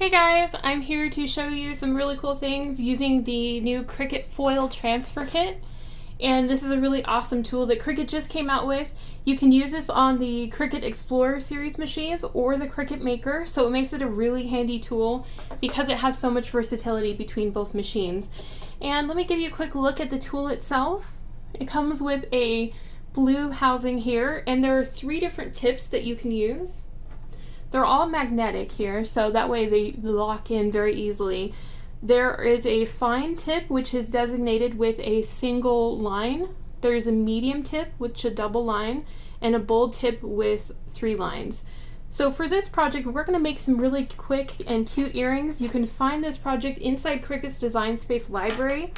Hey guys, I'm here to show you some really cool things using the new Cricut Foil Transfer Kit. And this is a really awesome tool that Cricut just came out with. You can use this on the Cricut Explorer series machines or the Cricut Maker, so it makes it a really handy tool because it has so much versatility between both machines. And let me give you a quick look at the tool itself. It comes with a blue housing here, and there are 3 different tips that you can use. They're all magnetic here, so that way they lock in very easily. There is a fine tip, which is designated with a single line. There's a medium tip, which is a double line, and a bold tip with 3 lines. So for this project, we're going to make some really quick and cute earrings. You can find this project inside Cricut's Design Space library,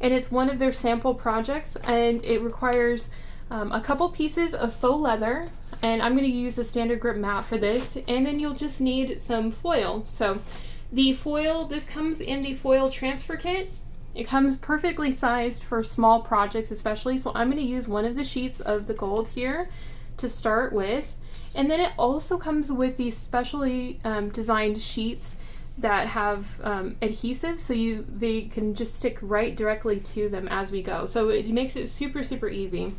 and it's one of their sample projects, and it requires a couple pieces of faux leather, and I'm going to use a standard grip mat for this, and then you'll just need some foil. So the foil, this comes in the foil transfer kit. It comes perfectly sized for small projects especially, so I'm going to use one of the sheets of the gold here to start with, and then it also comes with these specially designed sheets that have adhesive, so they can just stick right directly to them as we go, so it makes it super easy.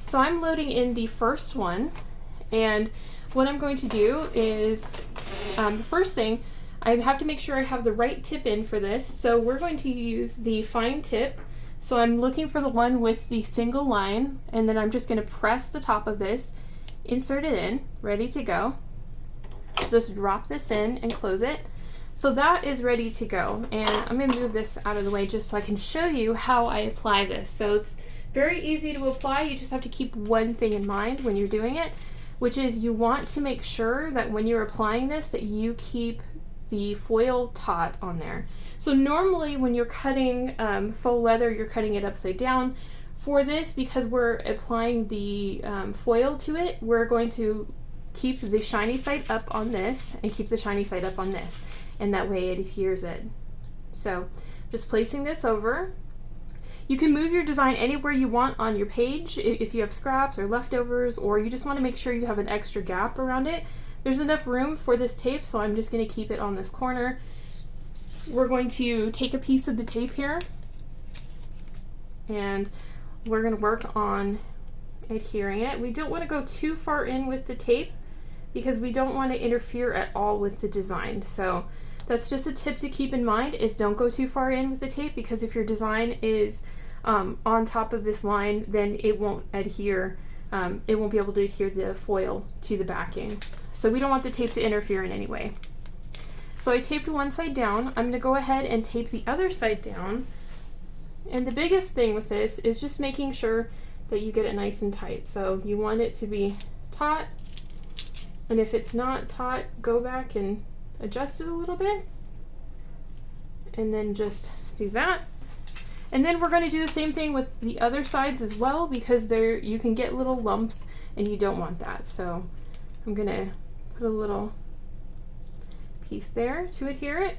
So I'm loading in the first one, and what I'm going to do is, the first thing, I have to make sure I have the right tip in for this, so we're going to use the fine tip. So I'm looking for the one with the single line, and then I'm just going to press the top of this, insert it in, ready to go. Just drop this in and close it. So that is ready to go, and I'm going to move this out of the way just so I can show you how I apply this. So it's very easy to apply. You just have to keep one thing in mind when you're doing it, which is you want to make sure that when you're applying this that you keep the foil taut on there. So normally when you're cutting faux leather, you're cutting it upside down. For this, because we're applying the foil to it, we're going to keep the shiny side up on this and keep the shiny side up on this, and that way it adheres it. So just placing this over. You can move your design anywhere you want on your page if you have scraps or leftovers, or you just want to make sure you have an extra gap around it. There's enough room for this tape, so I'm just going to keep it on this corner. We're going to take a piece of the tape here, and we're going to work on adhering it. We don't want to go too far in with the tape because we don't want to interfere at all with the design. So that's just a tip to keep in mind, is don't go too far in with the tape, because if your design is on top of this line, then it won't adhere. It won't be able to adhere the foil to the backing. So we don't want the tape to interfere in any way. So I taped one side down. I'm going to go ahead and tape the other side down. And the biggest thing with this is just making sure that you get it nice and tight. So you want it to be taut, and if it's not taut, go back and adjust it a little bit, and then just do that. And then we're going to do the same thing with the other sides as well, because there you can get little lumps and you don't want that. So I'm going to put a little piece there to adhere it,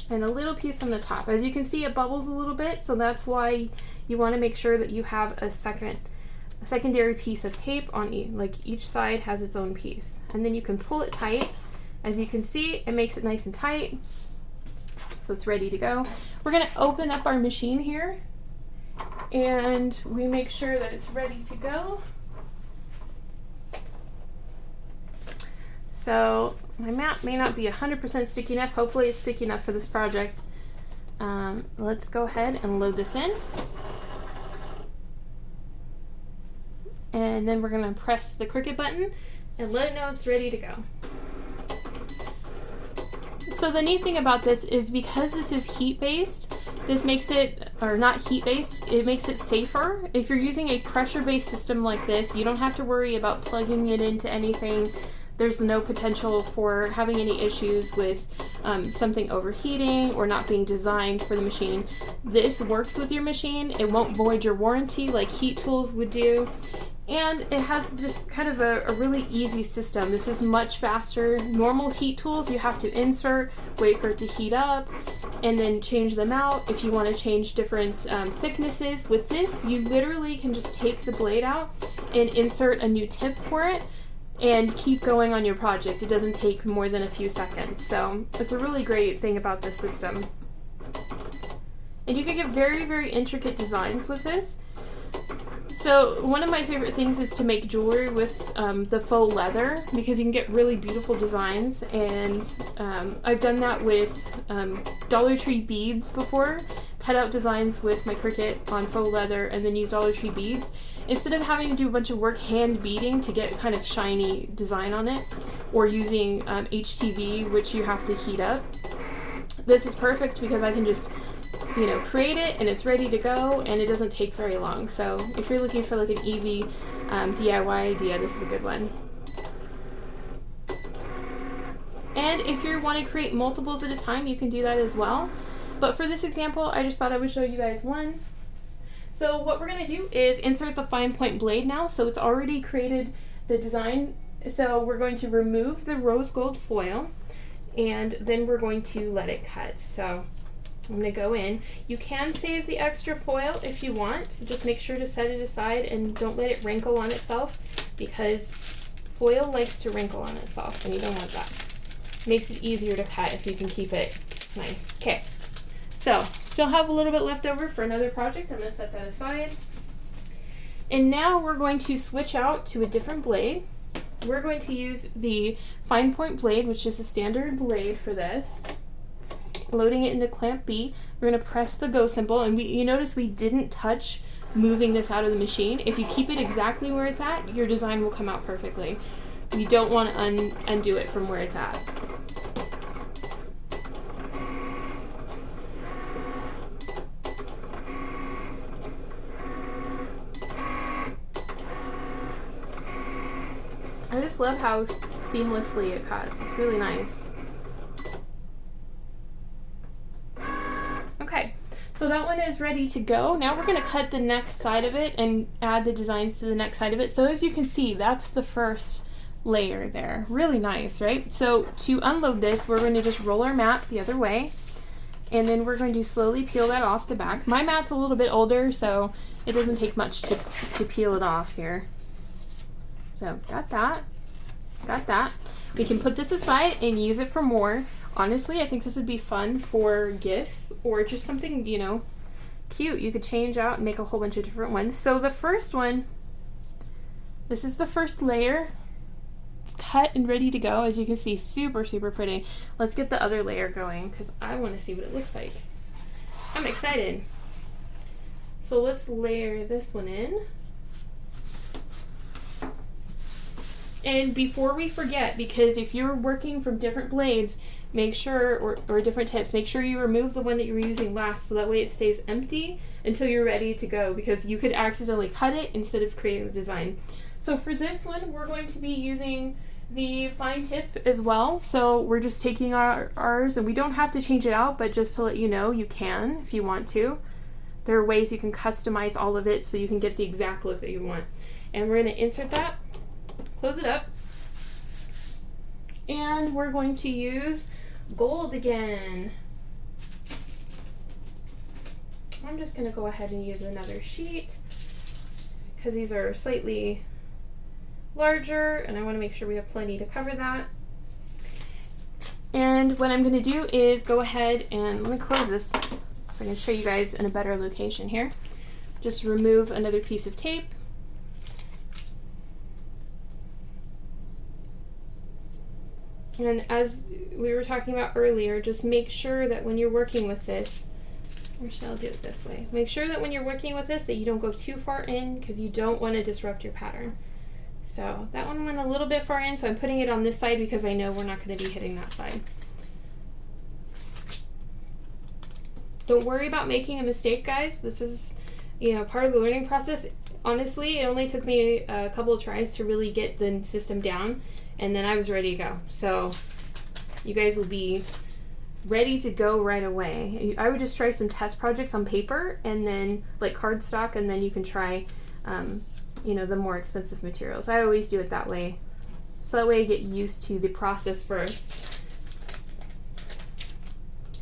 and a little piece on the top. As you can see, it bubbles a little bit, so that's why you want to make sure that you have a secondary piece of tape on each side has its own piece, and then you can pull it tight. As you can see, it makes it nice and tight, so it's ready to go. We're going to open up our machine here, and we make sure that it's ready to go. So my mat may not be 100% sticky enough. Hopefully it's sticky enough for this project. Let's go ahead and load this in. And then we're going to press the Cricut button and let it know it's ready to go. So the neat thing about this is, because this is heat-based, this makes it, or not heat-based, it makes it safer. If you're using a pressure-based system like this, you don't have to worry about plugging it into anything. There's no potential for having any issues with something overheating or not being designed for the machine. This works with your machine. It won't void your warranty like heat tools would do. And it has just kind of a really easy system. This is much faster. Normal heat tools, you have to insert, wait for it to heat up, and then change them out if you want to change different thicknesses. With this, you literally can just take the blade out and insert a new tip for it, and keep going on your project. It doesn't take more than a few seconds. So it's a really great thing about this system. And you can get very, very intricate designs with this. So one of my favorite things is to make jewelry with the faux leather, because you can get really beautiful designs. And I've done that with Dollar Tree beads before. Cut out designs with my Cricut on faux leather and then use Dollar Tree beads. Instead of having to do a bunch of work hand beading to get kind of shiny design on it, or using HTV, which you have to heat up, this is perfect because I can just, you know, create it and it's ready to go, and it doesn't take very long. So if you're looking for like an easy DIY idea, this is a good one. And if you want to create multiples at a time, you can do that as well. But for this example, I just thought I would show you guys one. So what we're going to do is insert the fine point blade now. So it's already created the design. So we're going to remove the rose gold foil, and then we're going to let it cut. So I'm going to go in. You can save the extra foil if you want. Just make sure to set it aside and don't let it wrinkle on itself, because foil likes to wrinkle on itself and you don't want that. Makes it easier to cut if you can keep it nice. Okay. So, still have a little bit left over for another project. I'm going to set that aside. And now we're going to switch out to a different blade. We're going to use the fine point blade, which is a standard blade for this. Loading it into clamp B. We're going to press the go symbol, and you notice we didn't touch moving this out of the machine. If you keep it exactly where it's at, your design will come out perfectly. You don't want to undo it from where it's at. I just love how seamlessly it cuts. It's really nice. Okay, so that one is ready to go. Now we're going to cut the next side of it and add the designs to the next side of it. So as you can see, that's the first layer there. Really nice, right? So to unload this, we're going to just roll our mat the other way, and then we're going to slowly peel that off the back. My mat's a little bit older, so it doesn't take much to peel it off here. So got that. We can put this aside and use it for more. Honestly, I think this would be fun for gifts or just something, you know, cute. You could change out and make a whole bunch of different ones. So the first one, this is the first layer. It's cut and ready to go. As you can see, super, super pretty. Let's get the other layer going because I want to see what it looks like. I'm excited. So let's layer this one in. And before we forget, because if you're working from different blades, make sure, or different tips, make sure you remove the one that you were using last, so that way it stays empty until you're ready to go, because you could accidentally cut it instead of creating the design. So for this one, we're going to be using the fine tip as well. So we're just taking ours, and we don't have to change it out, but just to let you know, you can if you want to. There are ways you can customize all of it so you can get the exact look that you want. And we're going to insert that. Close it up, and we're going to use gold again. I'm just going to go ahead and use another sheet because these are slightly larger and I want to make sure we have plenty to cover that. And what I'm going to do is go ahead and let me close this so I can show you guys in a better location here. Just remove another piece of tape. And as we were talking about earlier, just make sure that when you're working with this, or shall I do it this way? Make sure that when you're working with this that you don't go too far in, because you don't want to disrupt your pattern. So that one went a little bit far in, so I'm putting it on this side because I know we're not going to be hitting that side. Don't worry about making a mistake, guys. This is, you know, part of the learning process. Honestly, it only took me a couple of tries to really get the system down, and then I was ready to go. So you guys will be ready to go right away. I would just try some test projects on paper, and then like cardstock, and then you can try you know, the more expensive materials. I always do it that way, so that way I get used to the process first.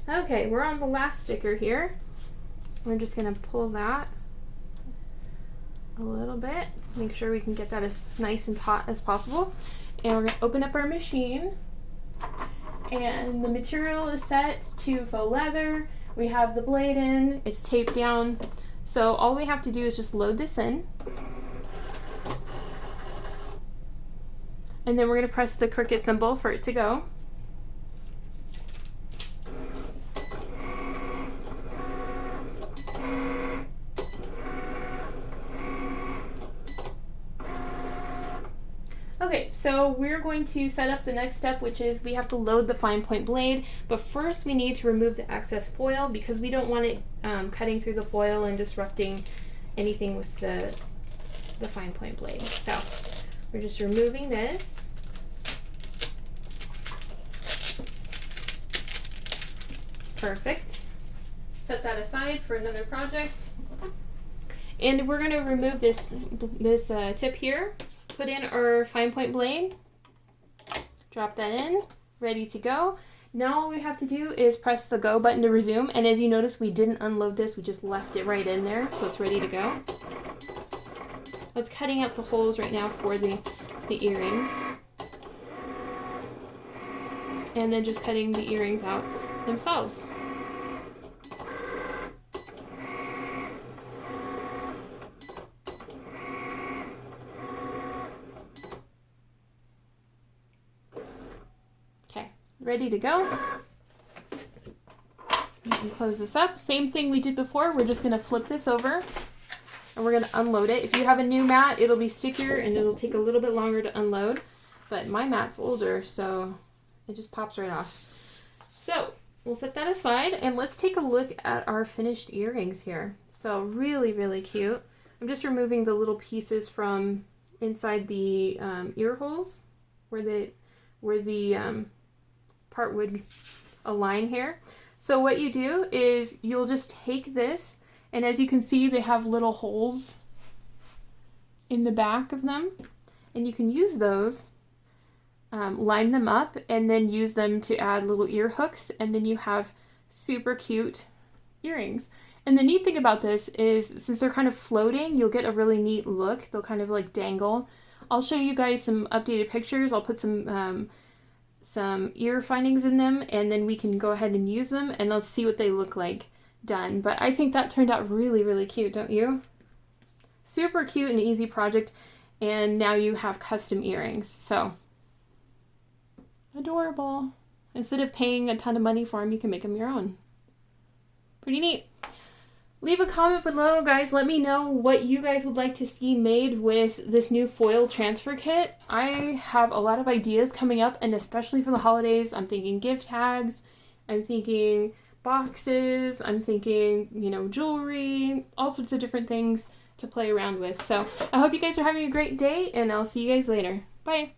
Okay, we're on the last sticker here. We're just gonna pull that a little bit, make sure we can get that as nice and taut as possible. And we're going to open up our machine. And the material is set to faux leather. We have the blade in, it's taped down. So all we have to do is just load this in. And then we're going to press the Cricut symbol for it to go. Okay, so we're going to set up the next step, which is we have to load the fine point blade, but first we need to remove the excess foil because we don't want it cutting through the foil and disrupting anything with the fine point blade. So we're just removing this. Perfect. Set that aside for another project. And we're going to remove this tip here. Put in our fine point blade, drop that in, ready to go. Now all we have to do is press the go button to resume, and as you notice, we didn't unload this, we just left it right in there, so it's ready to go. It's cutting out the holes right now for the earrings. And then just cutting the earrings out themselves. Ready to go. You can close this up. Same thing we did before. We're just going to flip this over and we're going to unload it. If you have a new mat, it'll be stickier and it'll take a little bit longer to unload. But my mat's older, so it just pops right off. So we'll set that aside and let's take a look at our finished earrings here. So really, really cute. I'm just removing the little pieces from inside the ear holes where the part would align here. So what you do is you'll just take this, and as you can see they have little holes in the back of them, and you can use those, line them up, and then use them to add little ear hooks, and then you have super cute earrings. And the neat thing about this is since they're kind of floating, you'll get a really neat look. They'll kind of like dangle. I'll show you guys some updated pictures. I'll put some ear findings in them, and then we can go ahead and use them and let's see what they look like done. But I think that turned out really, really cute, don't you? Super cute and easy project, and now you have custom earrings. So adorable. Instead of paying a ton of money for them, you can make them your own. Pretty neat. Leave a comment below, guys. Let me know what you guys would like to see made with this new foil transfer kit. I have a lot of ideas coming up, and especially for the holidays, I'm thinking gift tags, I'm thinking boxes, I'm thinking, you know, jewelry, all sorts of different things to play around with. So I hope you guys are having a great day, and I'll see you guys later. Bye.